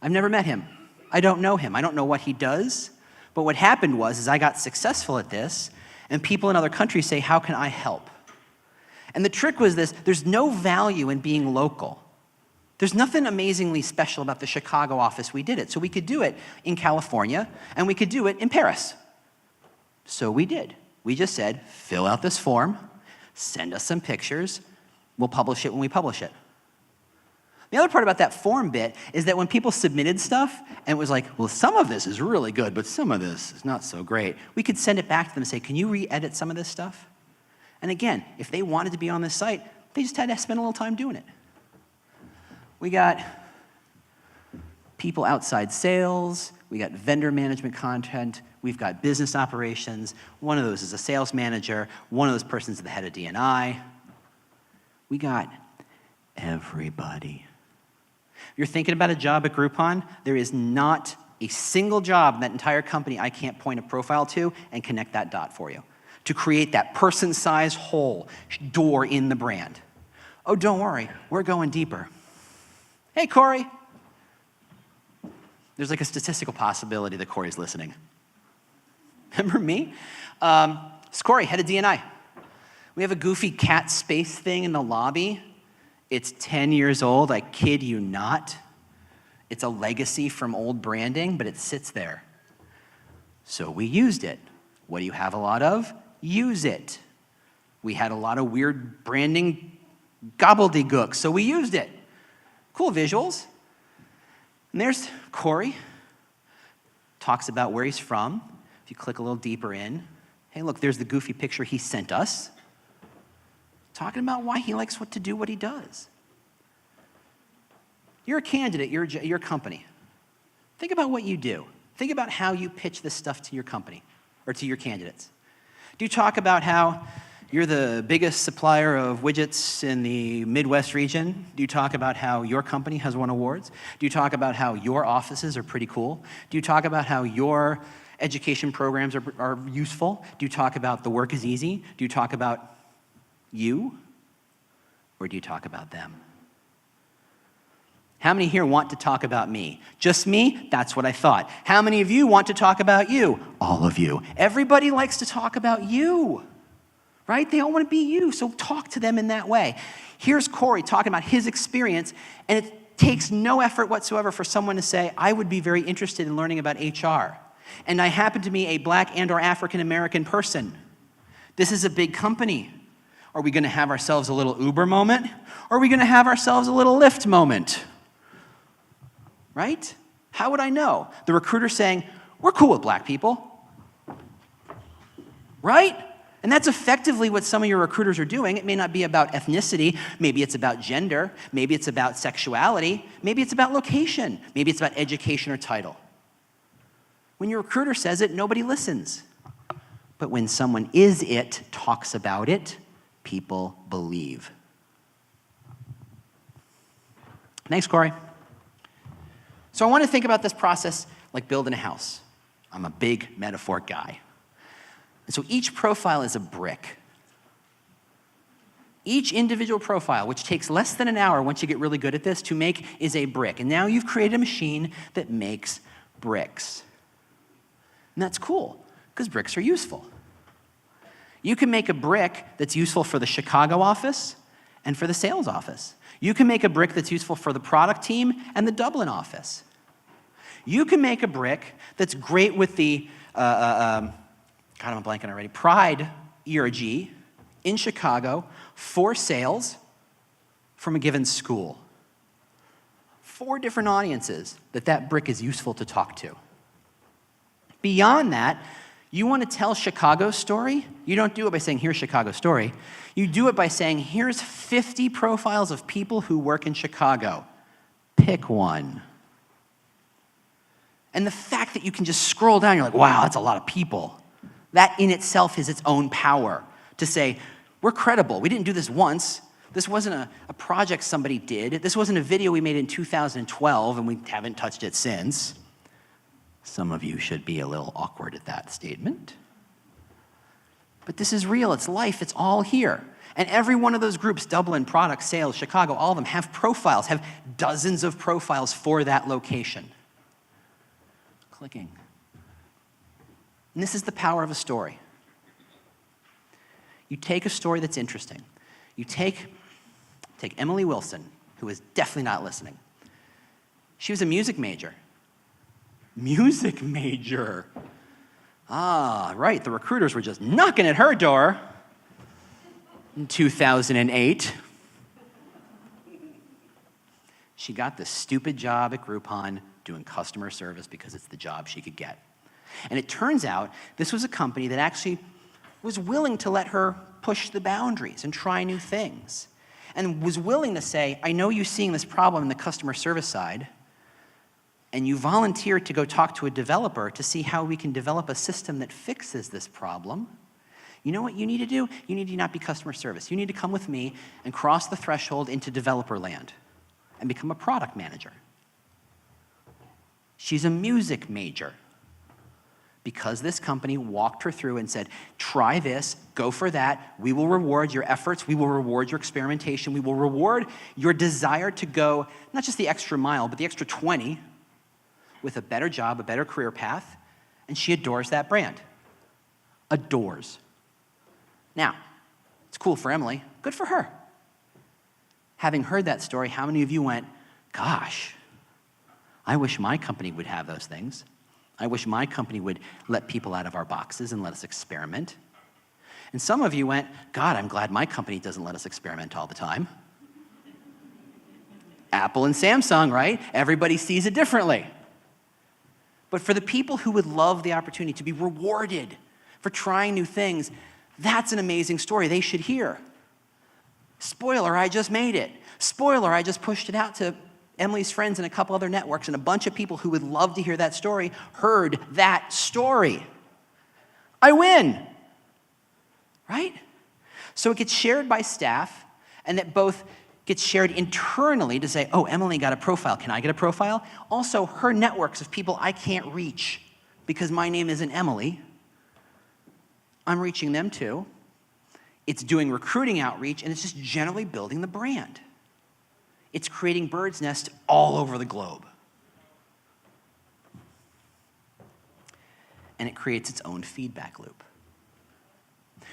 I've never met him. I don't know him. I don't know what he does. But what happened was I got successful at this, and people in other countries say, how can I help? And the trick was this, there's no value in being local. There's nothing amazingly special about the Chicago office we did it. So we could do it in California, and we could do it in Paris. So we did. We just said, fill out this form, send us some pictures, we'll publish it when we publish it. The other part about that form bit is that when people submitted stuff, and it was like, well, some of this is really good, but some of this is not so great, we could send it back to them and say, can you re-edit some of this stuff? And again, if they wanted to be on this site, they just had to spend a little time doing it. We got people outside sales, we got vendor management content, we've got business operations, one of those is a sales manager, one of those persons is the head of D&I. We got everybody. If you're thinking about a job at Groupon, there is not a single job in that entire company I can't point a profile to and connect that dot for you to create that person-sized hole door in the brand. Oh, don't worry, we're going deeper. Hey, Corey. There's like a statistical possibility that Corey's listening. Remember me? It's Corey, head of D&I. We have a goofy cat space thing in the lobby. It's 10 years old, I kid you not. It's a legacy from old branding, but it sits there. So we used it. What do you have a lot of? Use it. We had a lot of weird branding gobbledygook, so we used it. Cool visuals. And there's Corey. Talks about where he's from. If you click a little deeper in, hey, look, there's the goofy picture he sent us. Talking about why he likes what he does. You're a candidate, you're a company. Think about what you do. Think about how you pitch this stuff to your company or to your candidates. Do you talk about how you're the biggest supplier of widgets in the Midwest region? Do you talk about how your company has won awards? Do you talk about how your offices are pretty cool? Do you talk about how your education programs are useful? Do you talk about the work is easy? Do you talk about you? Or do you talk about them? How many here want to talk about me? Just me? That's what I thought. How many of you want to talk about you? All of you. Everybody likes to talk about you, right? They all want to be you, so talk to them in that way. Here's Corey talking about his experience, and it takes no effort whatsoever for someone to say, I would be very interested in learning about HR, and I happen to be a Black and or African American person. This is a big company. Are we going to have ourselves a little Uber moment, or are we going to have ourselves a little Lyft moment? Right? How would I know? The recruiter saying, we're cool with Black people. Right? And that's effectively what some of your recruiters are doing. It may not be about ethnicity. Maybe it's about gender. Maybe it's about sexuality. Maybe it's about location. Maybe it's about education or title. When your recruiter says it, nobody listens. But when someone talks about it, people believe. Thanks, Corey. So I want to think about this process like building a house. I'm a big metaphor guy. And so each profile is a brick. Each individual profile, which takes less than an hour once you get really good at this to make, is a brick. And now you've created a machine that makes bricks. And that's cool, because bricks are useful. You can make a brick that's useful for the Chicago office and for the sales office. You can make a brick that's useful for the product team and the Dublin office. You can make a brick that's great with the, God, I'm blanking already, Pride ERG in Chicago for sales from a given school. 4 different audiences that brick is useful to talk to. Beyond that, you want to tell Chicago's story? You don't do it by saying, here's Chicago's story. You do it by saying, here's 50 profiles of people who work in Chicago. Pick one. And the fact that you can just scroll down, you're like, wow, that's a lot of people. That in itself is its own power to say, we're credible. We didn't do this once. This wasn't a project somebody did. This wasn't a video we made in 2012, and we haven't touched it since. Some of you should be a little awkward at that statement. But this is real, it's life, it's all here. And every one of those groups, Dublin, product, sales, Chicago, all of them have profiles, have dozens of profiles for that location. Clicking. And this is the power of a story. You take a story that's interesting. You take Emily Wilson, who is definitely not listening. She was a music major. Music major. Ah, right, the recruiters were just knocking at her door in 2008. She got this stupid job at Groupon doing customer service because it's the job she could get. And it turns out this was a company that actually was willing to let her push the boundaries and try new things. And was willing to say, I know you're seeing this problem in the customer service side, and you volunteered to go talk to a developer to see how we can develop a system that fixes this problem. You know what you need to do? You need to not be customer service. You need to come with me and cross the threshold into developer land and become a product manager. She's a music major because this company walked her through and said, try this, go for that, we will reward your efforts, we will reward your experimentation, we will reward your desire to go, not just the extra mile, but the extra 20, with a better job, a better career path, and she adores that brand. Adores. Now, it's cool for Emily. Good for her. Having heard that story, how many of you went, gosh, I wish my company would have those things. I wish my company would let people out of our boxes and let us experiment. And some of you went, God, I'm glad my company doesn't let us experiment all the time. Apple and Samsung, right? Everybody sees it differently. But for the people who would love the opportunity to be rewarded for trying new things, that's an amazing story they should hear. Spoiler, I just made it. Spoiler, I just pushed it out to Emily's friends and a couple other networks, and a bunch of people who would love to hear that story heard that story. I win, right? So it gets shared by staff, and that both gets shared internally to say, oh, Emily got a profile. Can I get a profile? Also, her networks of people I can't reach because my name isn't Emily, I'm reaching them too. It's doing recruiting outreach, and it's just generally building the brand. It's creating bird's nests all over the globe. And it creates its own feedback loop.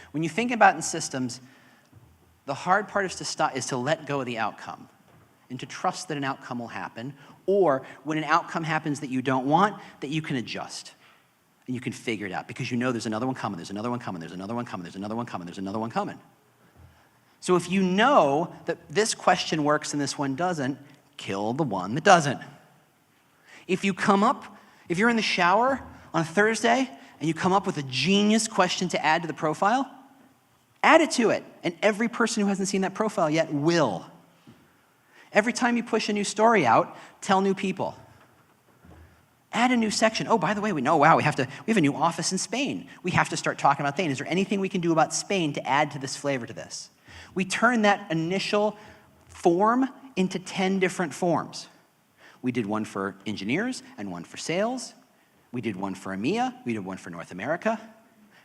When you think about it in systems, the hard part is to let go of the outcome and to trust that an outcome will happen, or when an outcome happens that you don't want, that you can adjust and you can figure it out because you know there's another one coming, there's another one coming, there's another one coming, there's another one coming, there's another one coming. So if you know that this question works and this one doesn't, kill the one that doesn't. If you're in the shower on a Thursday and you come up with a genius question to add to the profile, add it to it, and every person who hasn't seen that profile yet will. Every time you push a new story out, tell new people. Add a new section. Oh, by the way, we have a new office in Spain. We have to start talking about Spain. Is there anything we can do about Spain to add to this flavor to this? We turn that initial form into 10 different forms. We did one for engineers and one for sales. We did one for EMEA. We did one for North America.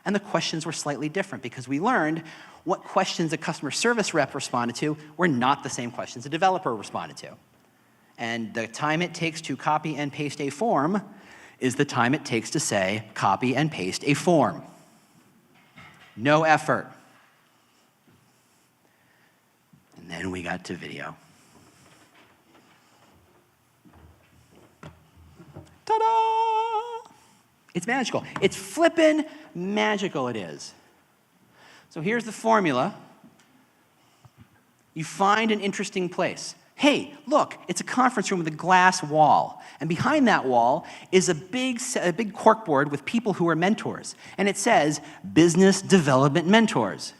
And the questions were slightly different because we learned what questions a customer service rep responded to were not the same questions a developer responded to. And the time it takes to copy and paste a form is the time it takes to say, copy and paste a form. No effort. And then we got to video. Ta-da! It's magical. It's flippin' magical, it is. So here's the formula. You find an interesting place. Hey, look, it's a conference room with a glass wall. And behind that wall is a big corkboard with people who are mentors. And it says, Business Development Mentors.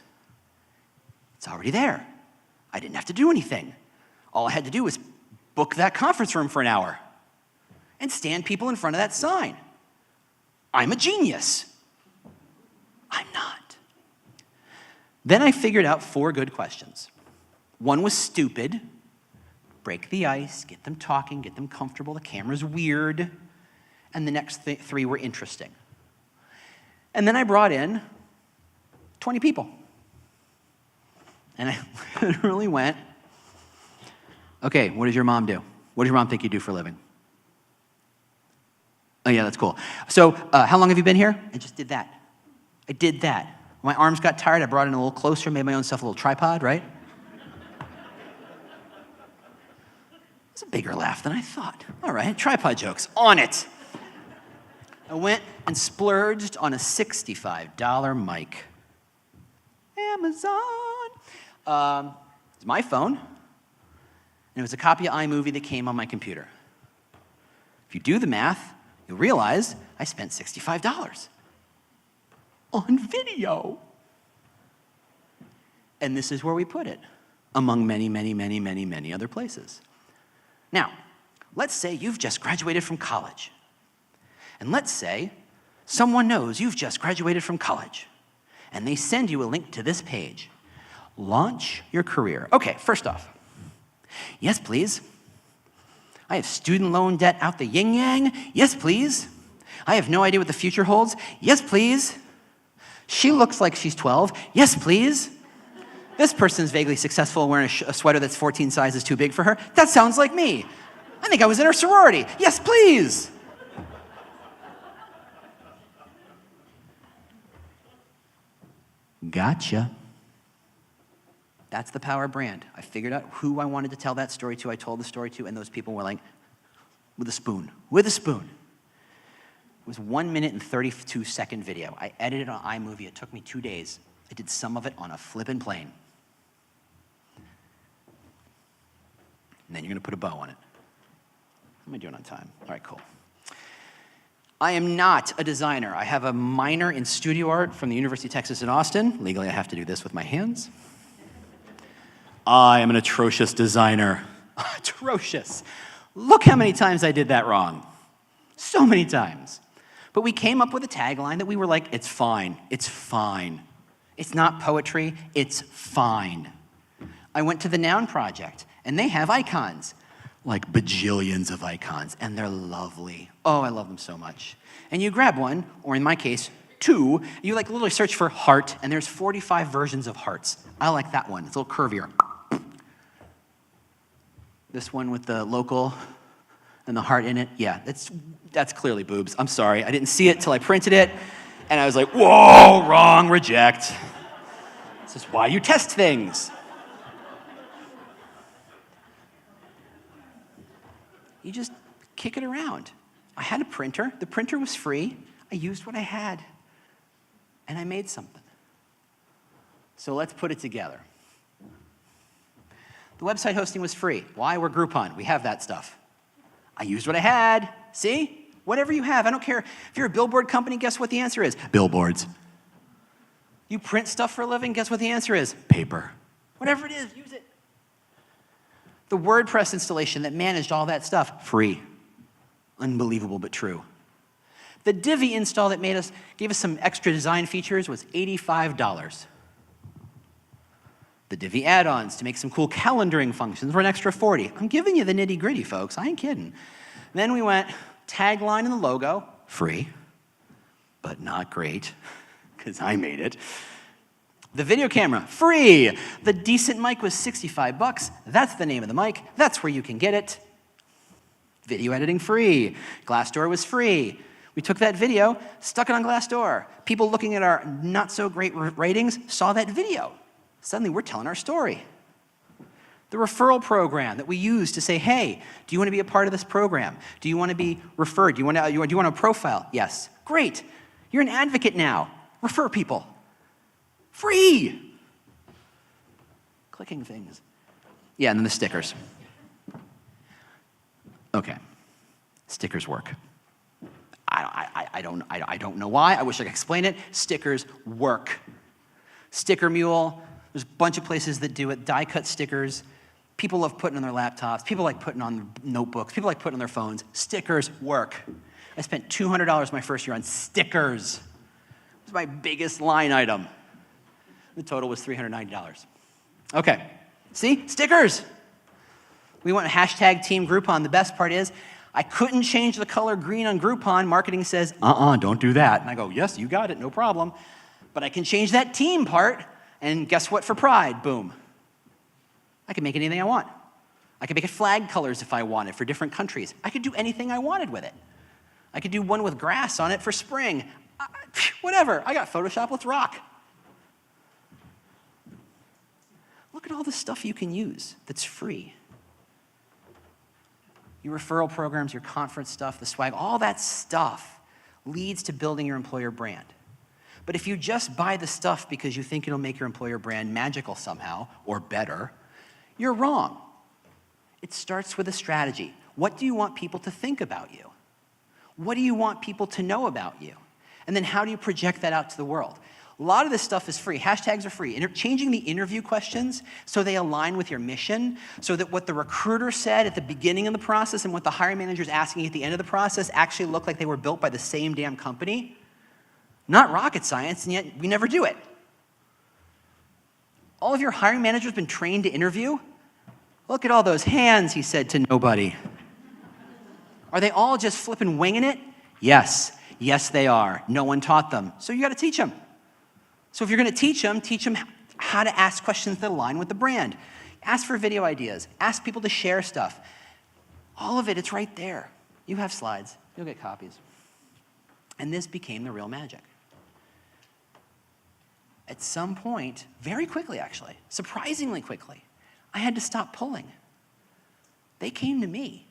It's already there. I didn't have to do anything. All I had to do was book that conference room for an hour and stand people in front of that sign. I'm a genius. I'm not. Then I figured out 4 good questions. One was stupid. Break the ice, get them talking, get them comfortable. The camera's weird. And the next 3 were interesting. And then I brought in 20 people. And I literally went, okay, what does your mom do? What does your mom think you do for a living? Oh yeah, that's cool. So how long have you been here? I just did that. I did that. My arms got tired, I brought it in a little closer, made my own self a little tripod, right? It's a bigger laugh than I thought. All right, tripod jokes, on it. I went and splurged on a $65 mic. Amazon. It's my phone, and it was a copy of iMovie that came on my computer. If you do the math, you'll realize I spent $65 on video. And this is where we put it, among many, many, many, many, many other places. Now, let's say you've just graduated from college. And let's say someone knows you've just graduated from college. And they send you a link to this page. Launch your career. Okay, first off, yes, please. I have student loan debt out the yin-yang. Yes, please. I have no idea what the future holds. Yes, please. She looks like she's 12. Yes, please. This person's vaguely successful wearing a sweater that's 14 sizes too big for her. That sounds like me. I think I was in her sorority. Yes, please. Gotcha. That's the power of brand. I figured out who I wanted to tell that story to. I told the story to, and those people were like, with a spoon, with a spoon. It was 1 minute and 32-second video. I edited it on iMovie. It took me 2 days. I did some of it on a flippin' plane. And then you're going to put a bow on it. How am I doing on time? All right, cool. I am not a designer. I have a minor in studio art from the University of Texas in Austin. Legally, I have to do this with my hands. I am an atrocious designer. Atrocious. Look how many times I did that wrong. So many times. But we came up with a tagline that we were like, it's fine. It's fine. It's not poetry. It's fine. I went to the Noun Project, and they have icons. Like bajillions of icons, and they're lovely. Oh, I love them so much. And you grab one, or in my case, 2, you like literally search for heart, and there's 45 versions of hearts. I like that one. It's a little curvier. This one with the local and the heart in it, yeah, that's clearly boobs. I'm sorry, I didn't see it till I printed it, and I was like, whoa, wrong, reject. This is why you test things. You just kick it around. I had a printer. The printer was free. I used what I had, and I made something. So let's put it together. The website hosting was free. Why? We're Groupon. We have that stuff. I used what I had. See? Whatever you have. I don't care. If you're a billboard company, guess what the answer is? Billboards. You print stuff for a living, guess what the answer is? Paper. Whatever it is, use it. The WordPress installation that managed all that stuff, free. Unbelievable, but true. The Divi install that gave us some extra design features was $85. The Divi add-ons to make some cool calendaring functions were an extra $40. I'm giving you the nitty-gritty, folks. I ain't kidding. Then we went tagline and the logo, free, but not great, because I made it. The video camera, free. The decent mic was $65. That's the name of the mic. That's where you can get it. Video editing, free. Glassdoor was free. We took that video, stuck it on Glassdoor. People looking at our not-so-great ratings saw that video. Suddenly, we're telling our story. The referral program that we use to say, hey, do you want to be a part of this program? Do you want to be referred? Do you want a profile? Yes. Great. You're an advocate now. Refer people. Free. Clicking things. Yeah, and then the stickers. Okay. Stickers work. I don't know why. I wish I could explain it. Stickers work. Sticker Mule. There's a bunch of places that do it. Die-cut stickers. People love putting on their laptops. People like putting on notebooks. People like putting on their phones. Stickers work. I spent $200 my first year on stickers. It was my biggest line item. The total was $390. Okay, see, stickers. We went hashtag Team Groupon. The best part is I couldn't change the color green on Groupon. Marketing says, don't do that. And I go, yes, you got it, no problem. But I can change that team part, and guess what for Pride? Boom. I can make anything I want. I could make it flag colors if I wanted for different countries. I could do anything I wanted with it. I could do one with grass on it for spring. Whatever, I got Photoshop, let's rock. Look at all the stuff you can use that's free. Your referral programs, your conference stuff, the swag, all that stuff leads to building your employer brand. But if you just buy the stuff because you think it'll make your employer brand magical somehow, or better, you're wrong. It starts with a strategy. What do you want people to think about you? What do you want people to know about you? And then how do you project that out to the world? A lot of this stuff is free. Hashtags are free. Changing the interview questions so they align with your mission, so that what the recruiter said at the beginning of the process and what the hiring manager is asking at the end of the process actually look like they were built by the same damn company. Not rocket science, and yet we never do it. All of your hiring managers been trained to interview? Look at all those hands, he said to nobody. Are they all just flipping winging it? Yes. Yes, they are. No one taught them. So you got to teach them. So if you're going to teach them how to ask questions that align with the brand. Ask for video ideas. Ask people to share stuff. All of it, it's right there. You have slides. You'll get copies. And this became the real magic. at some point, very quickly actually, surprisingly quickly, I had to stop pulling. They came to me.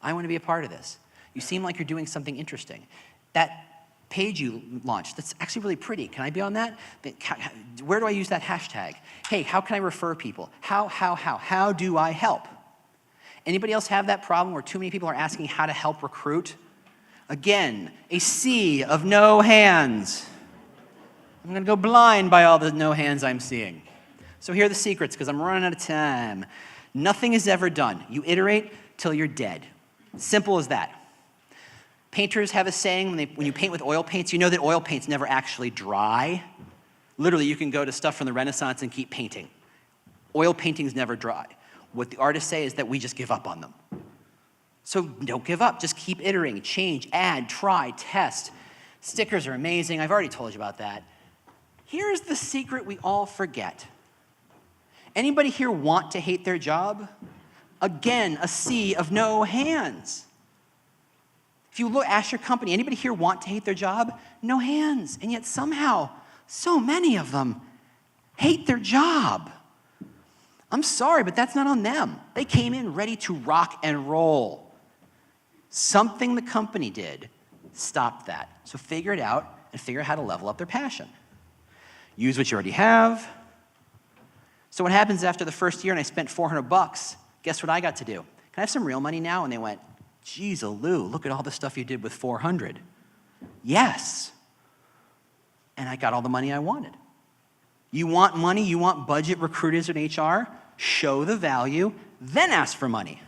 I want to be a part of this. You seem like you're doing something interesting. That page you launched, that's actually really pretty. Can I be on that? Where do I use that hashtag? Hey, how can I refer people? How do I help? Anybody else have that problem where too many people are asking how to help recruit? Again, a sea of no hands. I'm going to go blind by all the no hands I'm seeing. So here are the secrets, because I'm running out of time. Nothing is ever done. You iterate till you're dead. Simple as that. Painters have a saying, when you paint with oil paints, you know that oil paints never actually dry. Literally, you can go to stuff from the Renaissance and keep painting. Oil paintings never dry. What the artists say is that we just give up on them. So don't give up. Just keep iterating, change, add, try, test. Stickers are amazing. I've already told you about that. Here's the secret we all forget. Anybody here want to hate their job? Again, a sea of no hands. If you ask your company, anybody here want to hate their job? No hands. And yet somehow, so many of them hate their job. I'm sorry, but that's not on them. They came in ready to rock and roll. Something the company did stopped that. So figure it out and figure out how to level up their passion. Use what you already have. So what happens after the first year and I spent $400, guess what I got to do? Can I have some real money now? And they went, geez, Lou, look at all the stuff you did with 400. Yes. And I got all the money I wanted. You want money, you want budget recruiters in HR? Show the value, then ask for money.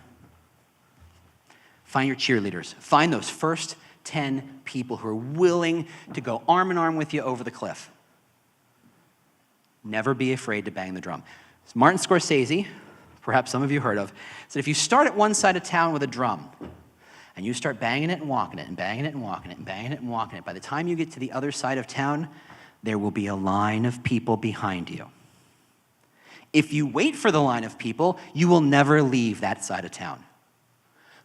Find your cheerleaders. Find those first 10 people who are willing to go arm in arm with you over the cliff. Never be afraid to bang the drum. Martin Scorsese, perhaps some of you heard of, said if you start at one side of town with a drum, and you start banging it and walking it, and banging it and walking it, and banging it and walking it, by the time you get to the other side of town, there will be a line of people behind you. If you wait for the line of people, you will never leave that side of town.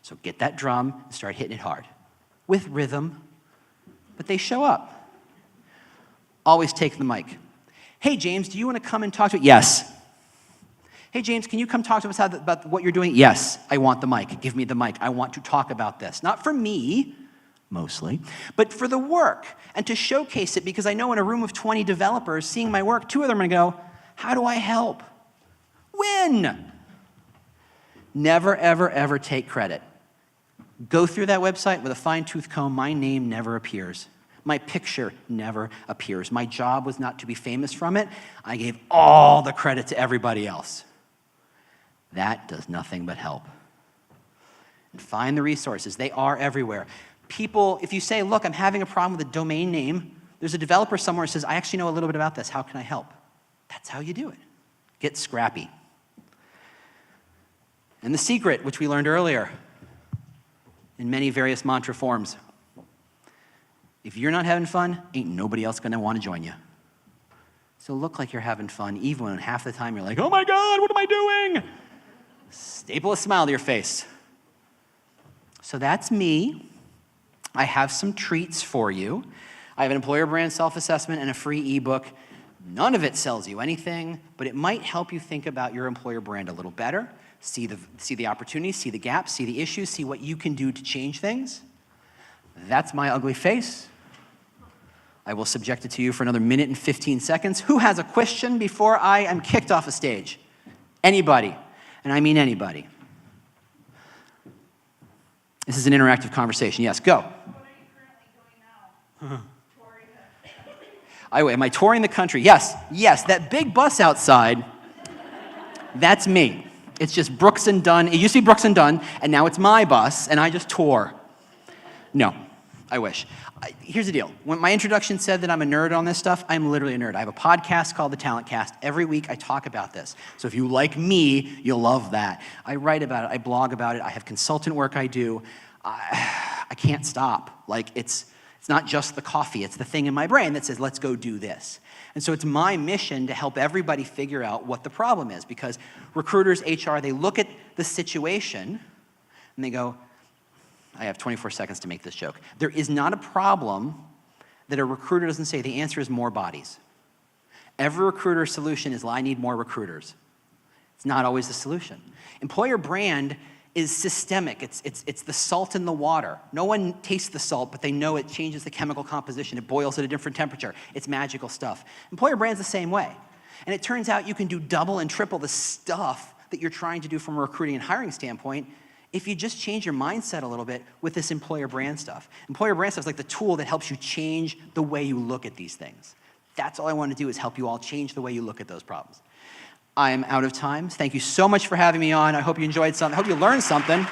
So get that drum and start hitting it hard. With rhythm, but they show up. Always take the mic. Hey, James, do you want to come and talk to me? Yes. Hey, James, can you come talk to us about what you're doing? Yes, I want the mic. Give me the mic. I want to talk about this. Not for me, mostly, but for the work and to showcase it, because I know in a room of 20 developers seeing my work, 2 of them are going to go, how do I help? Win! Never, ever, ever take credit. Go through that website with a fine-tooth comb. My name never appears. My picture never appears. My job was not to be famous from it. I gave all the credit to everybody else. That does nothing but help. And find the resources. They are everywhere. People, if you say, look, I'm having a problem with a domain name, there's a developer somewhere who says, I actually know a little bit about this. How can I help? That's how you do it. Get scrappy. And the secret, which we learned earlier in many various mantra forms, if you're not having fun, ain't nobody else going to want to join you. So look like you're having fun, even when half the time you're like, oh my God, what am I doing? Staple a smile to your face. So that's me. I have some treats for you. I have an employer brand self-assessment and a free ebook. None of it sells you anything, but it might help you think about your employer brand a little better, see the opportunities, see the gaps, see the issues, see what you can do to change things. That's my ugly face. I will subject it to you for another minute and 15 seconds. Who has a question before I am kicked off a stage? Anybody, and I mean anybody. This is an interactive conversation. Yes, go. What are you currently doing now? Touring Am I touring the country? Yes, that big bus outside, that's me. It's just Brooks and Dunn. It used to be Brooks and Dunn, and now it's my bus, and I just tour. No, I wish. Here's the deal. When my introduction said that I'm a nerd on this stuff, I'm literally a nerd. I have a podcast called The Talent Cast. Every week I talk about this. So if you like me, you'll love that. I write about it. I blog about it. I have consultant work I do. I can't stop. Like, it's not just the coffee. It's the thing in my brain that says, let's go do this. And so it's my mission to help everybody figure out what the problem is, because recruiters, HR, they look at the situation and they go, I have 24 seconds to make this joke. There is not a problem that a recruiter doesn't say the answer is more bodies. Every recruiter solution is, well, I need more recruiters. It's not always the solution. Employer brand is systemic. It's the salt in the water. No one tastes the salt, but they know it changes the chemical composition. It boils at a different temperature. It's magical stuff. Employer brand's the same way. And it turns out you can do double and triple the stuff that you're trying to do from a recruiting and hiring standpoint if you just change your mindset a little bit with this employer brand stuff. Employer brand stuff is like the tool that helps you change the way you look at these things. That's all I want to do, is help you all change the way you look at those problems. I am out of time. Thank you so much for having me on. I hope you enjoyed something. I hope you learned something.